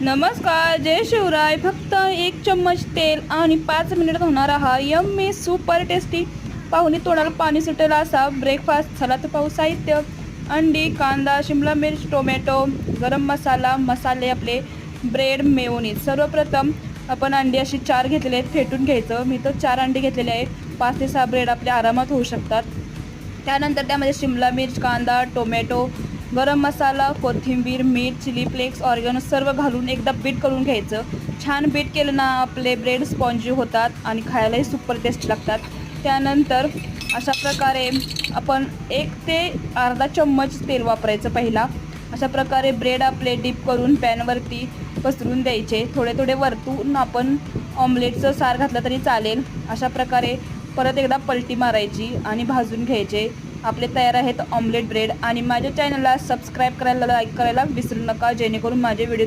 नमस्कार, जय शिवराय. फक्त 1 चम्मच तेल आणि 5 मिनिटात होणारा हा यम्मी सुपर टेस्टी पाहुणे तोंडाला पाणी सुटेल असा ब्रेकफास्ट. चला तर पाहू साहित्य. अंडी, कांदा, शिमला मिर्च, टोमॅटो, गरम मसाला, मसाले आपले, ब्रेड, मेयोनीज. सर्वप्रथम आपण अंडी अशी 4 घेतलेले आहेत, फेटून घ्यायचं. मी तर 4 अंडी घेतलेले आहेत. 5 ते 6 ब्रेड आपले आरामात होऊ शकतात. त्यानंतर त्यामध्ये शिमला मिर्च, कांदा, टोमॅटो, गरम मसाला, कोथिंबीर, मीठ, चिली फ्लेक्स, ऑर्गॅनो सर्व घालून एकदा बीट करून घ्यायचं. छान बीट केलं ना आपले ब्रेड स्पॉन्जी होतात आणि खायलाही सुपर टेस्ट लागतात. त्यानंतर अशा प्रकारे आपण 1 ते अर्धा चम्मच तेल वापरायचं पहिला. अशा प्रकारे ब्रेड आपले डीप करून पॅनवरती पसरून द्यायचे. थोडे थोडे वरतून आपण ऑमलेटचं सार घातलं तरी चालेल. अशा प्रकारे परत एकदा पलटी मारायची आणि भाजून घ्यायचे. आपले तयार आहेत ऑमलेट ब्रेड. आणि माझ्या चॅनलला सबस्क्राईब करायला, लाईक करायला विसरू नका, जेणेकरून माझे व्हिडिओ